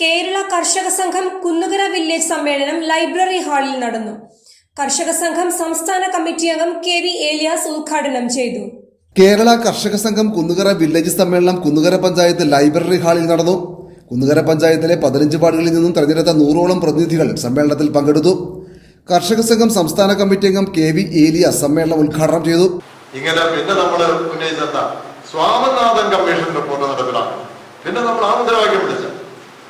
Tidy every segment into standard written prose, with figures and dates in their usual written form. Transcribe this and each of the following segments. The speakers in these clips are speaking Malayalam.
കേരള കർഷക സംഘം കുന്നുകര വില്ലേജ് സമ്മേളനം ലൈബ്രറി ഹാളിൽ നടന്നു. കർഷക സംഘം സംസ്ഥാന കമ്മിറ്റി അംഗം കെ.വി. ഏലിയാസ് ഉദ്ഘാടനം ചെയ്തു. കേരള കർഷക സംഘം കുന്നുകര വില്ലേജ് സമ്മേളനം കുന്നുകര പഞ്ചായത്ത് ലൈബ്രറി ഹാളിൽ നടന്നു. കുന്നുകര പഞ്ചായത്തിലെ 15 വാർഡുകളിൽ നിന്നും തെരഞ്ഞെടുത്ത 100ഓളം പ്രതിനിധികൾ സമ്മേളനത്തിൽ പങ്കെടുത്തു. കർഷക സംഘം സംസ്ഥാന കമ്മിറ്റി അംഗം കെ.വി. ഏലിയാസ് സമ്മേളനം ഉദ്ഘാടനം ചെയ്തു. ഇങ്ങനെ പിന്നെ നമ്മൾ ഉന്നയിച്ചെന്താ സ്വാമിനാഥൻ കമ്മീഷൻ റിപ്പോർട്ട് നടപ്പിലാക്കണം. പിന്നെ നമ്മൾ ആ മുദ്രാവാക്യം വിളിച്ച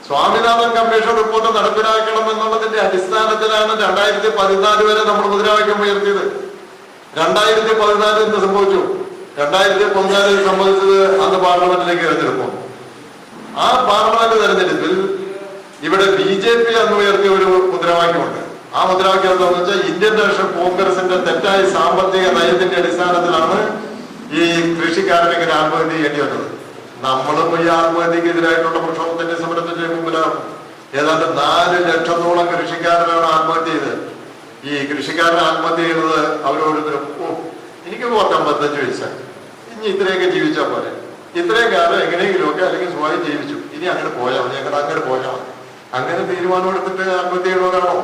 സ്വാമിനാഥൻ കമ്മീഷൻ റിപ്പോർട്ട് നടപ്പിലാക്കണം എന്നുള്ളതിന്റെ അടിസ്ഥാനത്തിലാണ് 2014 വരെ നമ്മൾ മുദ്രാവാക്യം ഉയർത്തിയത്. 2014 എന്ത് സംഭവിച്ചു? 2014 സംബന്ധിച്ചത് അന്ന് പാർലമെന്റിലേക്ക് തെരഞ്ഞെടുക്കും. ആ പാർലമെന്റ് തെരഞ്ഞെടുപ്പിൽ ഇവിടെ BJP അന്ന് ഉയർത്തിയ ഒരു മുദ്രാവാക്യമുണ്ട്. ആ മുദ്രാവാക്യം എന്താണെന്ന് വെച്ചാൽ ഇന്ത്യൻ നാഷണൽ കോൺഗ്രസിന്റെ തെറ്റായ സാമ്പത്തിക നയത്തിന്റെ അടിസ്ഥാനത്തിലാണ് ഈ കൃഷിക്കാരനെ ഇങ്ങനെ ആത്മഹത്യ ചെയ്യേണ്ടി വന്നത്. നമ്മളും ഈ ആത്മഹത്യക്കെതിരായിട്ടുള്ള പ്രക്ഷോഭത്തിന്റെ സമരത്തിന്റെ മുമ്പിലാണ്. ഏതാണ്ട് 4 ലക്ഷത്തോളം കൃഷിക്കാരനാണ് ആത്മഹത്യ ചെയ്തത്. ഈ കൃഷിക്കാരൻ ആത്മഹത്യ ചെയ്യുന്നത് അവരോരുത്തരും എനിക്ക് 55 വയസ്സായി, ഇനി ഇത്രയൊക്കെ ജീവിച്ചാൽ പോലെ, ഇത്രയും കാലം എങ്ങനെയെങ്കിലുമൊക്കെ അല്ലെങ്കിൽ സ്വയം ജീവിച്ചു, ഇനി അങ്ങനെ പോയാൽ മതി, ഞങ്ങൾ അങ്ങനെ പോയാൽ മതി, അങ്ങനെ തീരുമാനം എടുത്തിട്ട് ആത്മഹത്യ ചെയ്യണവരാണോ?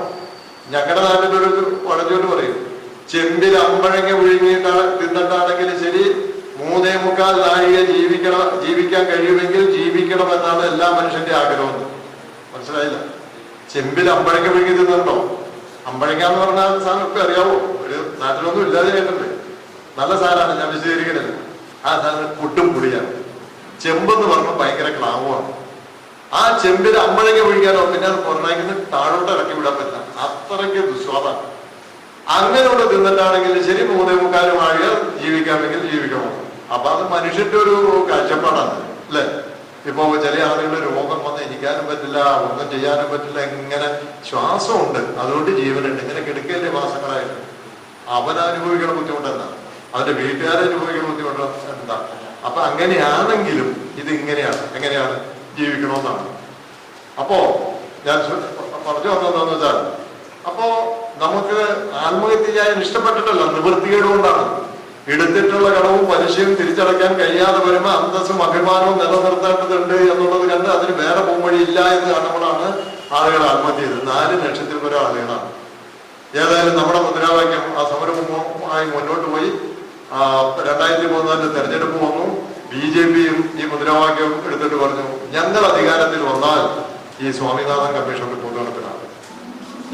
ഞങ്ങളുടെ നാട്ടിലൊരു വളച്ചോട്ട് പറയും, ചെമ്പിൽ അമ്പഴങ്ങ വിഴുങ്ങിയിട്ട് തിന്നിട്ടാണെങ്കിലും ശരി 3.25 നാഴിക ജീവിക്കാൻ കഴിയുമെങ്കിൽ ജീവിക്കണം എന്നാണ് എല്ലാ മനുഷ്യന്റെ ആഗ്രഹം. മനസ്സിലായില്ല? ചെമ്പിൽ അമ്പഴങ്ങ വിഴുങ്ങി തിന്നുണ്ടോ? അമ്പഴങ്ങ എന്ന് പറഞ്ഞാൽ സാധനം ഒക്കെ അറിയാവോ? ഒരു നാട്ടിലൊന്നും ഇല്ലാതെ കേട്ടിട്ടുണ്ട്. നല്ല സാധനമാണ്, ഞാൻ വിശദീകരിക്കുന്നില്ല. ആ സാധനം പുട്ടും പുളിയാണ്. ചെമ്പെന്ന് പറഞ്ഞാൽ ഭയങ്കര ക്ലാവുമാണ്. ആ ചെമ്പിൽ അമ്പഴങ്ങ വിഴിക്കാനോ പിന്നെ അത് പുറമേക്കുന്ന താഴോട്ട് ഇറക്കി വിടാൻ പറ്റില്ല, അത്രയ്ക്ക് ദുസ്വാദാണ്. അങ്ങനെയുള്ള തിന്നിട്ടാണെങ്കിലും ശരി 3.25 നാഴിക ജീവിക്കാമെങ്കിൽ ജീവിക്കണോ? അപ്പൊ അത് മനുഷ്യന്റെ ഒരു കാഴ്ചപ്പാടാണ്, അല്ലെ? ഇപ്പൊ ചില ആളുകളുടെ രോഗം വന്ന് ഇരിക്കാനും പറ്റില്ല, ഒന്നും ചെയ്യാനും പറ്റില്ല, ഇങ്ങനെ ശ്വാസമുണ്ട്, അതുകൊണ്ട് ജീവനുണ്ട്, ഇങ്ങനെ കിടക്കല്ലേ മാസങ്ങളായിട്ട്. അവനനുഭവിക്കുന്ന ബുദ്ധിമുട്ടെന്താ? അവന്റെ വീട്ടുകാരെ അനുഭവിക്കുന്ന ബുദ്ധിമുട്ട് എന്താ? അപ്പൊ അങ്ങനെയാണെങ്കിലും ഇത് ഇങ്ങനെയാണ്, എങ്ങനെയാണ് ജീവിക്കണമെന്നാണ്. അപ്പോ ഞാൻ പറഞ്ഞു വന്നതെന്ന് വെച്ചാൽ, അപ്പോ നമുക്ക് ആത്മഹത്യ ചെയ്യാൻ ഇഷ്ടപ്പെട്ടിട്ടല്ല, നിവൃത്തികേട് കൊണ്ടാണ്. എടുത്തിട്ടുള്ള കടവും പലിശയും തിരിച്ചടയ്ക്കാൻ കഴിയാതെ വരുമ്പോൾ അന്തസ്സും അഭിമാനവും നിലനിർത്തേണ്ടതുണ്ട് എന്നുള്ളത് കണ്ട് അതിന് വേറെ പോംവഴി ഇല്ല എന്ന് കാണുമ്പോഴാണ് ആളുകൾ ആത്മഹത്യ ചെയ്തത്. 4 ലക്ഷത്തിൽ പരം ആളുകളാണ്. ഏതായാലും നമ്മുടെ മുദ്രാവാക്യം ആ സമരവുമായി മുന്നോട്ട് പോയി. 2014 തെരഞ്ഞെടുപ്പ് വന്നു. BJPയും ഈ മുദ്രാവാക്യം എടുത്തിട്ട് പറഞ്ഞു, ഞങ്ങൾ അധികാരത്തിൽ വന്നാൽ ഈ സ്വാമിനാഥൻ കമ്മീഷൻ റിപ്പോർട്ട് നടപ്പിലാക്കും.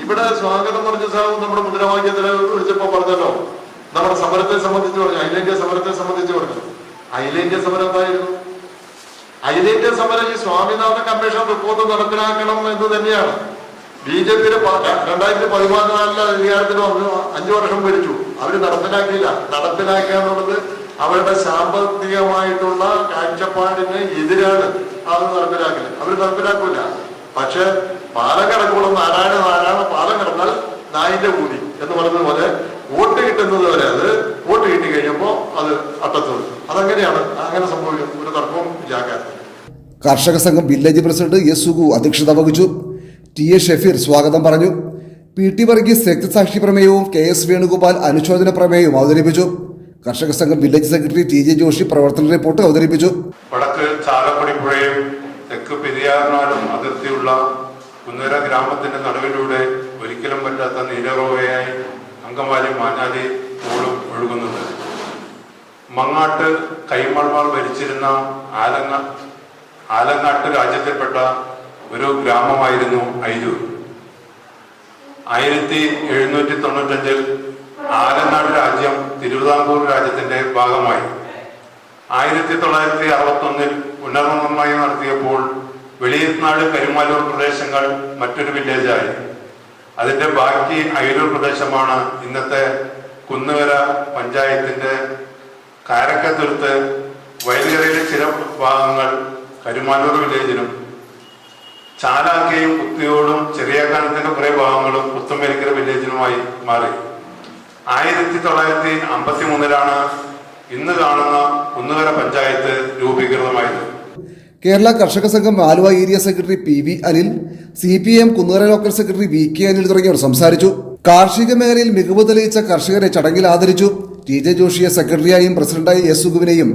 ഇവിടെ സ്വാഗതം പറഞ്ഞ സാഹു നമ്മുടെ മുദ്രാവാക്യത്തിൽ വിളിച്ചപ്പോ പറഞ്ഞല്ലോ, നമ്മുടെ സമരത്തെ സംബന്ധിച്ച് പറഞ്ഞു, അഖിലേന്ത്യാ സമരത്തെ സംബന്ധിച്ച് പറഞ്ഞു. അഖിലേന്ത്യാ സമരം എന്തായിരുന്നു? അഖിലേന്ത്യാ സമരം ഈ സ്വാമിനാഥൻ കമ്മീഷൻ റിപ്പോർട്ട് നടപ്പിലാക്കണം എന്ന് തന്നെയാണ്. BJPയുടെ 2014 അധികാരത്തിൽ വന്നു, 5 വർഷം ഭരിച്ചു, അവര് നടപ്പിലാക്കിയില്ല. നടപ്പിലാക്കുക എന്നുള്ളത് അവരുടെ സാമ്പത്തികമായിട്ടുള്ള കാഴ്ചപ്പാടിന് എതിരാണ്. അത് നടപ്പിലാക്കില്ല, അവര് നടപ്പിലാക്കൂല. പക്ഷെ പാലം കിടക്കുമ്പോൾ നാരായണ പാലം കിടന്നാൽ നായിന്റെ കൂടി എന്ന് പറഞ്ഞതുപോലെ വോട്ട് കിട്ടുന്നത് വരെ അത് വോട്ട് കിട്ടി കഴിയുമ്പോ അത് അട്ടത്തുള്ളൂ. അതങ്ങനെയാണ്, അങ്ങനെ സംഭവിക്കും. ഒരു തർക്കവും ഇല്ലാക്കാൻ. കർഷക സംഘം വില്ലേജ് പ്രസിഡന്റ് S. സുഗു അധ്യക്ഷത വഹിച്ചു. T.A. ഷഫീർ സ്വാഗതം പറഞ്ഞു. P.T. വർഗീസ് രക്തസാക്ഷി പ്രമേയവും KS. വേണുഗോപാൽ അനുശോചന പ്രമേയവും അവതരിപ്പിച്ചു. കർഷക സംഘം വില്ലേജ് സെക്രട്ടറി T.J. ജോഷി പ്രവർത്തന റിപ്പോർട്ട് അവതരിപ്പിച്ചു. വടക്ക് ചാലക്കുടി പുഴയും തെക്ക് പെരിയാറിനാലും അതിർത്തിയുള്ള കുന്നുകര ഗ്രാമത്തിന്റെ നടുവിലൂടെ ഒരിക്കലും പറ്റാത്ത നീലറോവയായി അങ്കമാലി മാഞ്ഞാലി തോടും ഒഴുകുന്നുണ്ട്. മങ്ങാട്ട് കൈമൾമാർ ഭരിച്ചിരുന്ന ആലങ്ങാട്ട് രാജ്യത്തിൽപ്പെട്ട ഒരു ഗ്രാമമായിരുന്നു അയിരൂർ. 1795 ആലങ്ങാട് രാജ്യം തിരുവിതാംകൂർ രാജ്യത്തിന്റെ ഭാഗമായി. 1961 പുനർനിർണയം നടത്തിയപ്പോൾ വെളിയനാട് കരിമാലൂർ പ്രദേശങ്ങൾ മറ്റൊരു വില്ലേജായി. അതിന്റെ ബാക്കി അയിരൂർ പ്രദേശമാണ് ഇന്നത്തെ കുന്നുകര പഞ്ചായത്തിന്റെ കാരക്കത്തുരുത്ത്. വയലുകരയിലെ ചില ഭാഗങ്ങൾ കരുമാലൂർ വില്ലേജിനും ചാലാക്കയും കുത്തിയോടും ചെറിയാക്കാനത്തിന്റെ കുറെ ഭാഗങ്ങളും പുത്തമ്പരിക്കര വില്ലേജിനുമായി മാറി. 1953 ഇന്ന് കാണുന്ന കുന്നുകര പഞ്ചായത്ത് രൂപീകൃതമായത്. കേരള കർഷക സംഘം Aluva area secretary P.V. Anil, CPM Kunnukara local secretary V.K. Anil തുടങ്ങിയവർ സംസാരിച്ചു. കാർഷിക മേഖലയിൽ മികവ് തെളിയിച്ച കർഷകരെ ചടങ്ങിൽ ആദരിച്ചു. T.J. ജോഷിയെ സെക്രട്ടറിയായും പ്രസിഡന്റായി S. സുഗുവിനെയും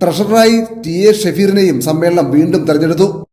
ട്രഷററായി T.A. ഷഫീറിനെയും സമ്മേളനം വീണ്ടും തെരഞ്ഞെടുത്തു.